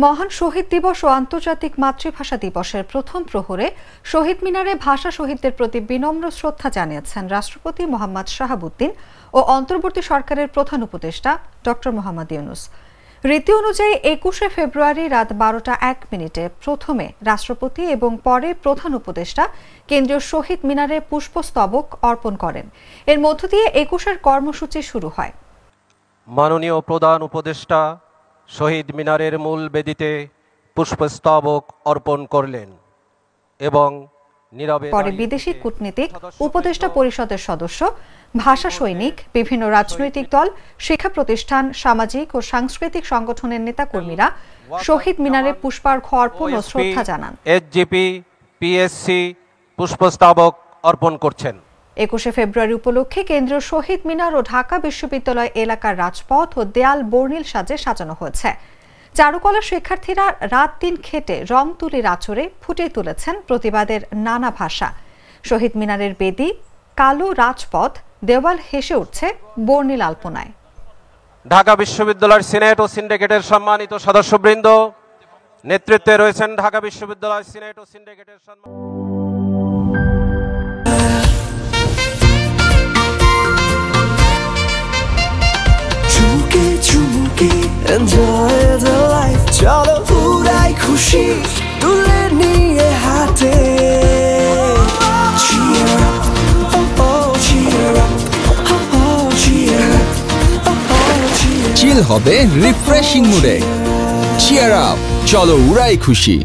মহান শহীদ দিবস ও আন্তর্জাতিক মাতৃভাষা দিবসের প্রথম প্রহরে শহীদ মিনারে ভাষা শহীদদের প্রতি বিনম্র শ্রদ্ধা জানিয়েছেন রাষ্ট্রপতি মোহাম্মদ শাহাবুদ্দিন ও অন্তর্বর্তী সরকারের প্রধান উপদেষ্টা ডক্টর মোহাম্মদ ইউনূস। রীতি অনুযায়ী ২১শে ফেব্রুয়ারি রাত ১২টা ১ মিনিটে প্রথমে রাষ্ট্রপতি এবং পরে প্রধান উপদেষ্টা কেন্দ্রীয় শহীদ মিনারে পুষ্পস্তবক অর্পণ করেন। এর মধ্য দিয়ে ২১-এর কর্মসূচি শুরু হয়। মাননীয় প্রধান উপদেষ্টা শহীদ মিনারের মূল বেদিতে পুষ্পস্তবক অর্পণ করলেন এবং পরে বিদেশি কূটনীতিক, উপদেষ্টা পরিষদের সদস্য, ভাষা সৈনিক, বিভিন্ন রাজনৈতিক দল, শিক্ষা প্রতিষ্ঠান, সামাজিক ও সাংস্কৃতিক সংগঠনের নেতাকর্মীরা শহীদ মিনারে পুষ্পার্ঘ্য অর্পণ ও শ্রদ্ধা জানান। এসজিপি, পিএসসি পুষ্পস্তবক অর্পণ করছেন। ২১শে ফেব্রুয়ারি উপলক্ষে কেন্দ্রীয় শহীদ মিনার ও ঢাকা বিশ্ববিদ্যালয় এলাকার রাজপথ ও দেয়াল বর্ণিল সাজে সাজানো হয়েছে। চারুকলা শিক্ষার্থীরা রাত দিন খেটে রং তুলির আঁচড়ে ফুটিয়ে তুলেছেন প্রতিবাদের নানা ভাষা। শহীদ মিনারের বেদি, কালো রাজপথ, দেওয়াল হেসে উঠছে বর্ণিল আলপনায়। ঢাকা বিশ্ববিদ্যালয়ের সিনেট ও সিন্ডিকেটের সম্মানিত সদস্যবৃন্দ, নেতৃত্বে রয়েছেন ঢাকা বিশ্ববিদ্যালয় সিনেট ও সিন্ডিকেটের Enjoy the life, চলো উড়াই খুশি তুলে নিয়ে হাতে। Cheer up, oh oh, cheer up, oh oh, cheer up, oh oh, cheer up. চিল হবে রিফ্রেশিং মুডে। চিয়ার আপ, চলো উড়াই খুশি।